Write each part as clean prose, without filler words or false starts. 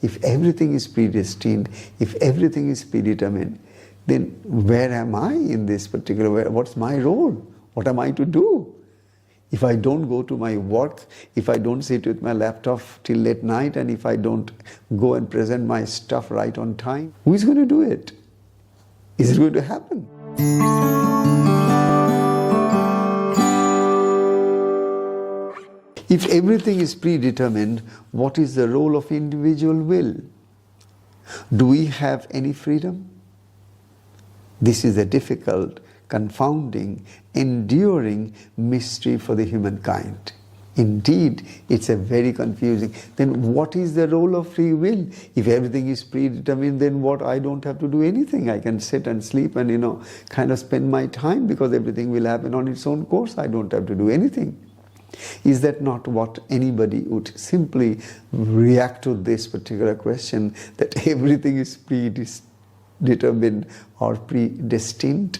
if everything is predestined, if everything is predetermined, then where am I in this particular, what's my role? What am I to do? If I don't go to my work, if I don't sit with my laptop till late night, and if I don't go and present my stuff right on time, who is going to do it? Is it going to happen? If everything is predetermined, what is the role of individual will? Do we have any freedom? This is a difficult, confounding, enduring mystery for the humankind. Indeed, it's a very confusing. Then what is the role of free will? If everything is predetermined, then what? I don't have to do anything. I can sit and sleep and, kind of spend my time because everything will happen on its own course. I don't have to do anything. Is that not what anybody would simply react to this particular question, that everything is predetermined or predestined?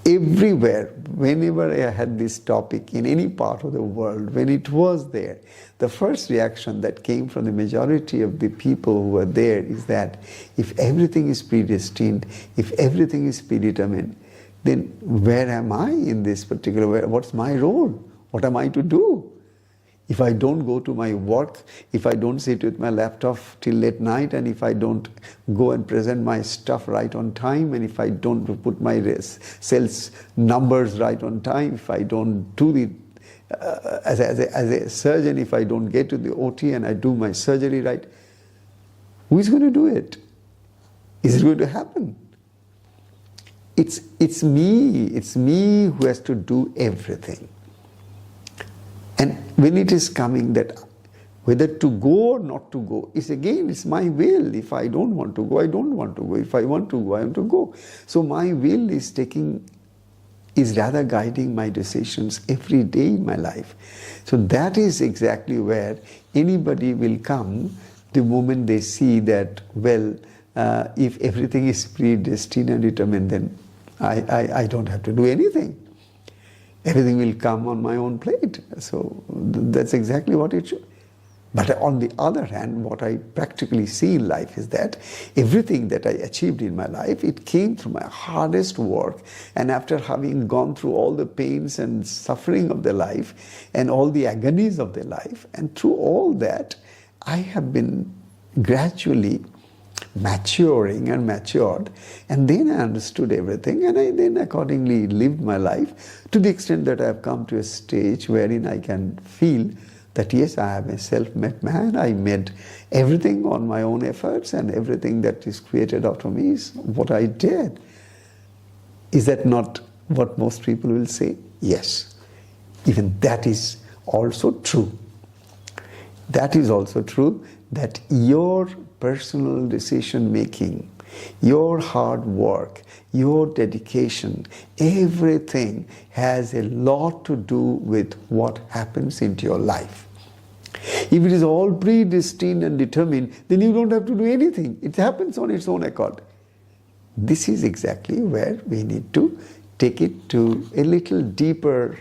Everywhere, whenever I had this topic in any part of the world, when it was there, the first reaction that came from the majority of the people who were there is that if everything is predestined, if everything is predetermined, then where am I in this particular, what's my role? What am I to do? If I don't go to my work, if I don't sit with my laptop till late night, and if I don't go and present my stuff right on time, and if I don't put my sales numbers right on time, if I don't do the, as a surgeon, if I don't get to the OT and I do my surgery right, who is going to do it? Is it going to happen? It's me who has to do everything. And when it is coming that whether to go or not to go, it's my will. If I don't want to go, I don't want to go. If I want to go, I want to go. So my will is rather guiding my decisions every day in my life. So that is exactly where anybody will come the moment they see that, if everything is predestined and determined, then I don't have to do anything. Everything will come on my own plate. So that's exactly what it should. But on the other hand, what I practically see in life is that everything that I achieved in my life, it came through my hardest work. And after having gone through all the pains and suffering of the life and all the agonies of the life, and through all that, I have been gradually maturing and matured, and then I understood everything, and I then accordingly lived my life to the extent that I have come to a stage wherein I can feel that yes, I am a self-made man. I made everything on my own efforts, and everything that is created out of me is what I did. Is that not what most people will say? Yes. Even that is also true. That is also true, that your personal decision making, your hard work, your dedication, everything has a lot to do with what happens into your life. If it is all predestined and determined, then you don't have to do anything. It happens on its own accord. This is exactly where we need to take it to a little deeper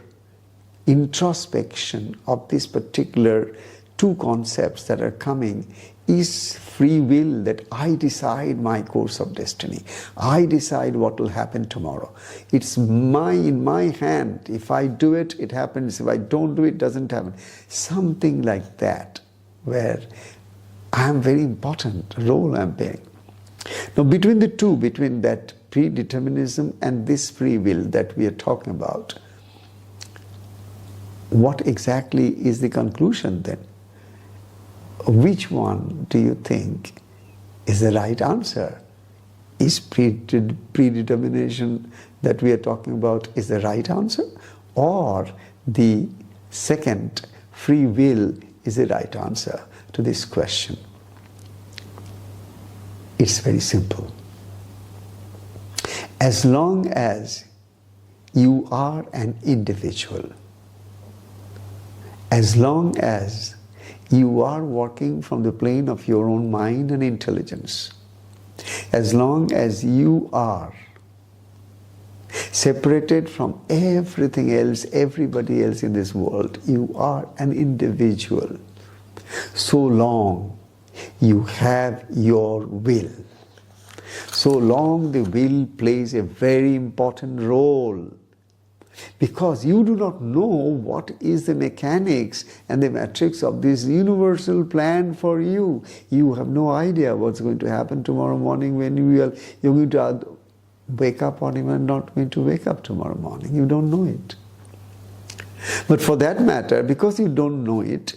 introspection of this particular two concepts that are coming. Is free will, that I decide my course of destiny. I decide what will happen tomorrow. It's in my hand. If I do it, it happens. If I don't do it, it doesn't happen. Something like that, where I am very important role I'm playing. Now between the two, between that predeterminism and this free will that we are talking about, what exactly is the conclusion then? Which one do you think is the right answer? Is predetermination that we are talking about is the right answer? Or the second, free will, is the right answer to this question? It's very simple. As long as you are an individual, as long as you are working from the plane of your own mind and intelligence, as long as you are separated from everything else, everybody else in this world, you are an individual. So long You have your will. So long the will plays a very important role, because you do not know what is the mechanics and the matrix of this universal plan for you. You have no idea what's going to happen tomorrow morning when you're going to wake up or even not going to wake up tomorrow morning. You don't know it. But for that matter, because you don't know it,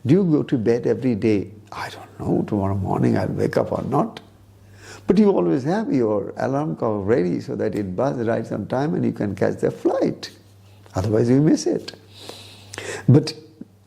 do you go to bed every day? I don't know, tomorrow morning I'll wake up or not. But you always have your alarm clock ready so that it buzzes right on time and you can catch the flight. Otherwise you miss it. But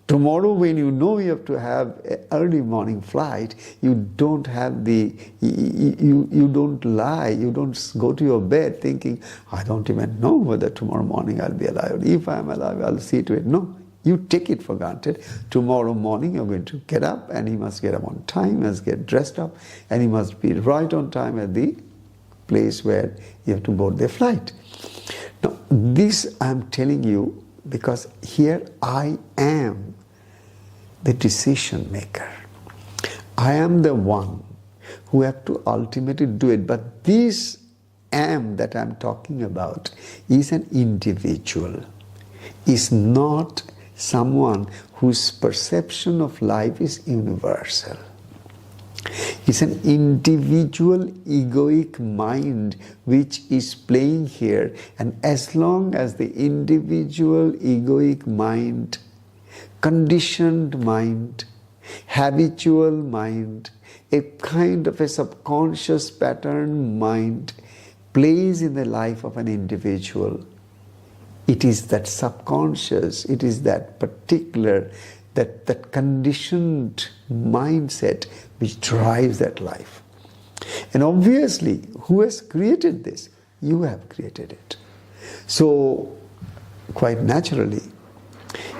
tomorrow when you know you have to have an early morning flight, you don't have you don't lie, you don't go to your bed thinking, I don't even know whether tomorrow morning I'll be alive. If I'm alive, I'll see to it. No. You take it for granted. Tomorrow morning you're going to get up, and you must get up on time, you must get dressed up, and you must be right on time at the place where you have to board the flight. Now, this I'm telling you because here I am the decision maker. I am the one who have to ultimately do it. But this am that I'm talking about is an individual, is not someone whose perception of life is universal. It's an individual egoic mind which is playing here, and as long as the individual egoic mind, conditioned mind, habitual mind, a kind of a subconscious pattern mind plays in the life of an individual, it is that subconscious, it is that particular, that conditioned mindset which drives that life. And obviously, who has created this? You have created it. So, quite naturally,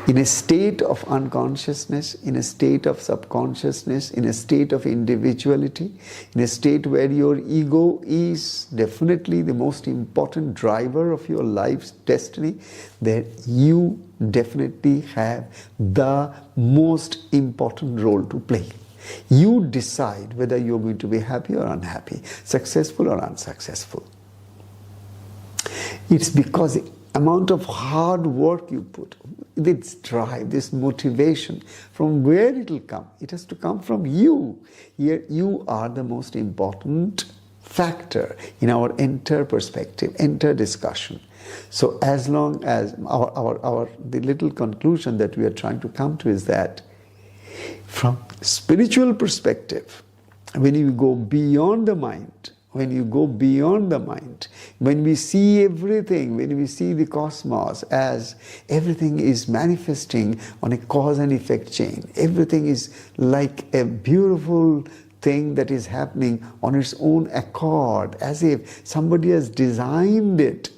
in a state of unconsciousness, in a state of subconsciousness, in a state of individuality, in a state where your ego is definitely the most important driver of your life's destiny, that you definitely have the most important role to play. You decide whether you're going to be happy or unhappy, successful or unsuccessful. It's because the amount of hard work you put, this drive, this motivation, from where it will come? It has to come from you. Here, you are the most important factor in our entire perspective, entire discussion. So as long as the little conclusion that we are trying to come to is that from spiritual perspective, when you go beyond the mind, when you go beyond the mind, when we see everything, when we see the cosmos as everything is manifesting on a cause and effect chain, everything is like a beautiful thing that is happening on its own accord, as if somebody has designed it.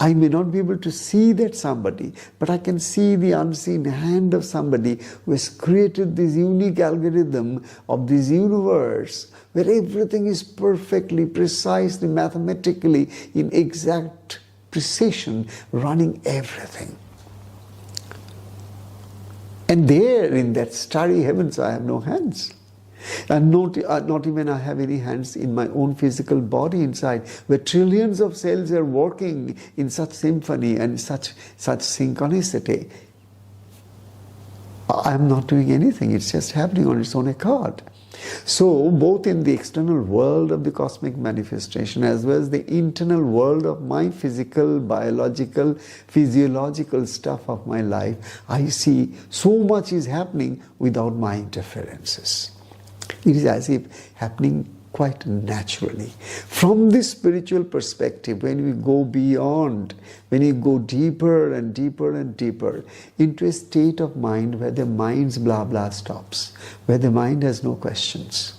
I may not be able to see that somebody, but I can see the unseen hand of somebody who has created this unique algorithm of this universe where everything is perfectly, precisely, mathematically, in exact precision, running everything. And there in that starry heavens I have no hands. And not even I have any hands in my own physical body inside, where trillions of cells are working in such symphony and such synchronicity. I am not doing anything, it's just happening on its own accord. So both in the external world of the cosmic manifestation as well as the internal world of my physical, biological, physiological stuff of my life, I see so much is happening without my interferences. It is as if happening quite naturally. From this spiritual perspective, when we go beyond, when you go deeper and deeper and deeper into a state of mind where the mind's blah blah stops, where the mind has no questions,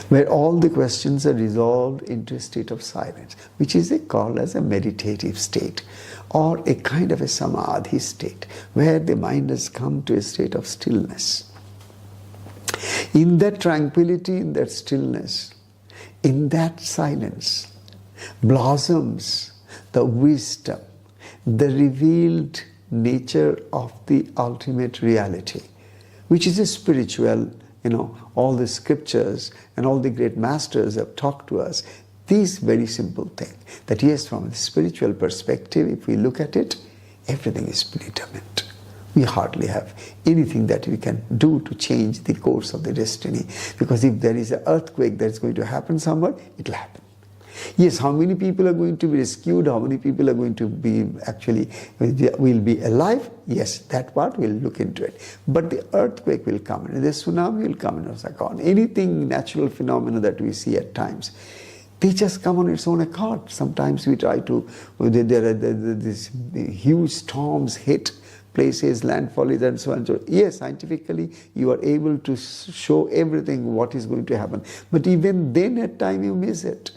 where all the questions are resolved into a state of silence, which is called as a meditative state, or a kind of a samadhi state, where the mind has come to a state of stillness. In that tranquility, in that stillness, in that silence, blossoms the wisdom, the revealed nature of the ultimate reality, which is a spiritual all the scriptures and all the great masters have talked to us this very simple thing, that yes, from a spiritual perspective, if we look at it, everything is predetermined. We hardly have anything that we can do to change the course of the destiny, because if there is an earthquake that's going to happen somewhere, it will happen. Yes, how many people are going to be rescued, how many people are going to be will be alive, yes, that part we'll look into it. But the earthquake will come, and the tsunami will come, and anything natural phenomena that we see at times, they just come on its own accord. Sometimes we try to, these huge storms hit places, landfalls and so on. So yes, scientifically you are able to show everything what is going to happen. But even then at time you miss it.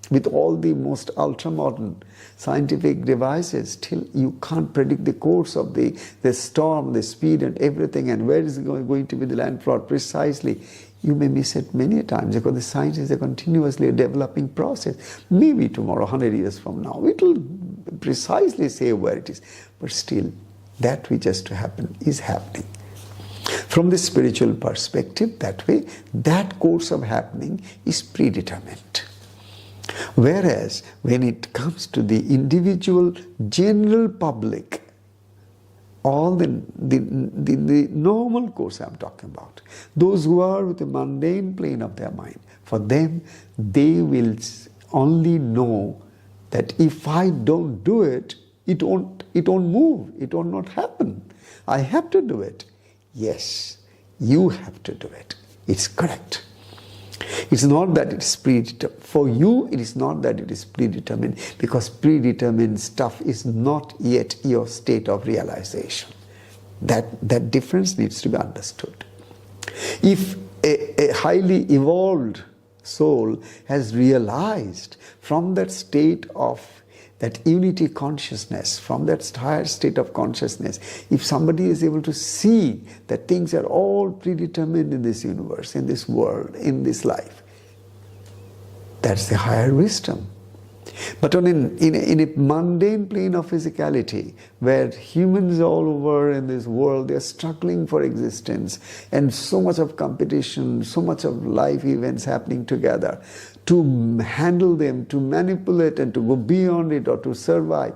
With all the most ultra-modern scientific devices, still you can't predict the course of the storm, the speed and everything, and where is going to be the landfall precisely. You may miss it many times, because the science is a continuously developing process. Maybe tomorrow, 100 years from now, it will precisely say where it is. But still, that which has to happen is happening. From the spiritual perspective, that way, that course of happening is predetermined. Whereas, when it comes to the individual general public, all the normal course I'm talking about, those who are with the mundane plane of their mind, for them, they will only know that if I don't do it, it won't move, it will not happen. I have to do it. Yes, you have to do it. It's correct. It's not that it's predetermined. For you, it is not that it is predetermined, because predetermined stuff is not yet your state of realization. That difference needs to be understood. If a highly evolved soul has realized from that state of that unity consciousness, from that higher state of consciousness, if somebody is able to see that things are all predetermined in this universe, in this world, in this life, that's the higher wisdom. But in a mundane plane of physicality, where humans all over in this world, they are struggling for existence, and so much of competition, so much of life events happening together, to handle them, to manipulate and to go beyond it or to survive,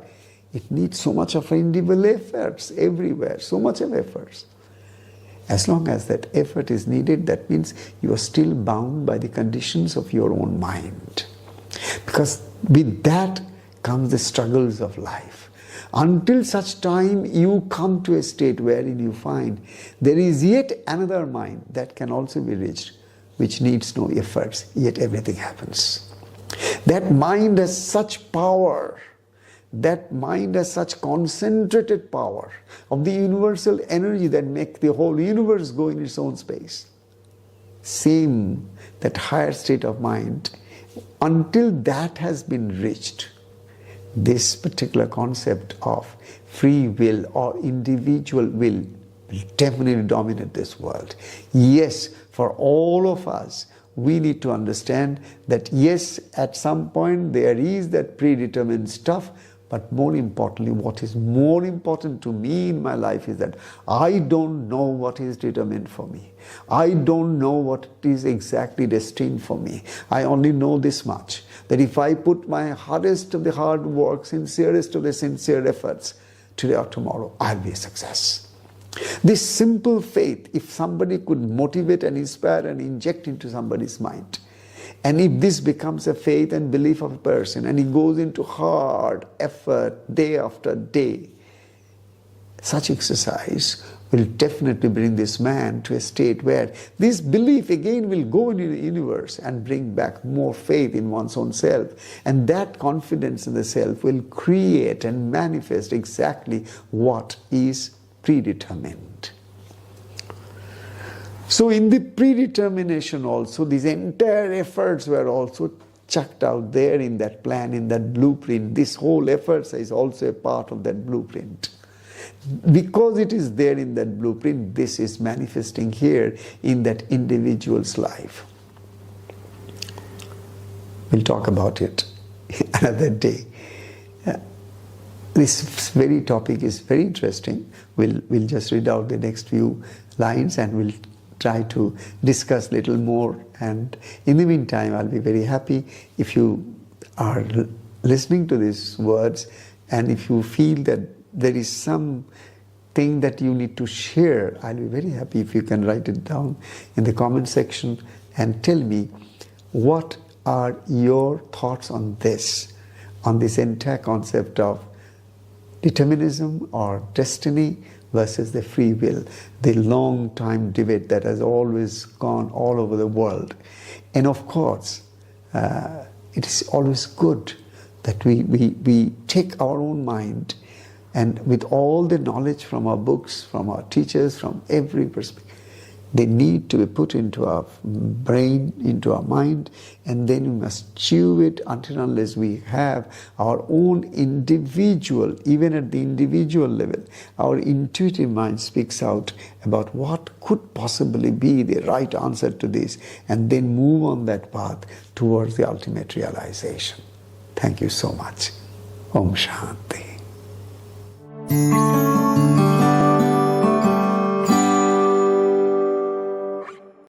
it needs so much of individual efforts everywhere, so much of efforts. As long as that effort is needed, that means you are still bound by the conditions of your own mind. Because with that comes the struggles of life. Until such time you come to a state wherein you find there is yet another mind that can also be reached, which needs no efforts, yet everything happens. That mind has such power, that mind has such concentrated power of the universal energy that makes the whole universe go in its own space. Same, that higher state of mind, until that has been reached, this particular concept of free will or individual will definitely dominate this world. Yes, for all of us, we need to understand that yes, at some point there is that predetermined stuff, but more importantly, what is more important to me in my life is that I don't know what is determined for me. I don't know what is exactly destined for me. I only know this much, that if I put my hardest of the hard work, sincerest of the sincere efforts, today or tomorrow, I'll be a success. This simple faith, if somebody could motivate and inspire and inject into somebody's mind, and if this becomes a faith and belief of a person, and he goes into hard effort day after day, such exercise will definitely bring this man to a state where this belief again will go into the universe and bring back more faith in one's own self. And that confidence in the self will create and manifest exactly what is predetermined. So in the predetermination also, these entire efforts were also chucked out there in that plan, in that blueprint. This whole effort is also a part of that blueprint. Because it is there in that blueprint, this is manifesting here in that individual's life. We'll talk about it another day. This very topic is very interesting. We'll just read out the next few lines and we'll try to discuss a little more. And in the meantime, I'll be very happy if you are listening to these words, and if you feel that there is some thing that you need to share, I'll be very happy if you can write it down in the comment section and tell me what are your thoughts on this entire concept of determinism or destiny versus the free will, the long time debate that has always gone all over the world. And of course, it is always good that we take our own mind, and with all the knowledge from our books, from our teachers, from every perspective, they need to be put into our brain, into our mind, and then we must chew it until unless we have our own individual, even at the individual level, our intuitive mind speaks out about what could possibly be the right answer to this, and then move on that path towards the ultimate realization. Thank you so much. Om Shanti.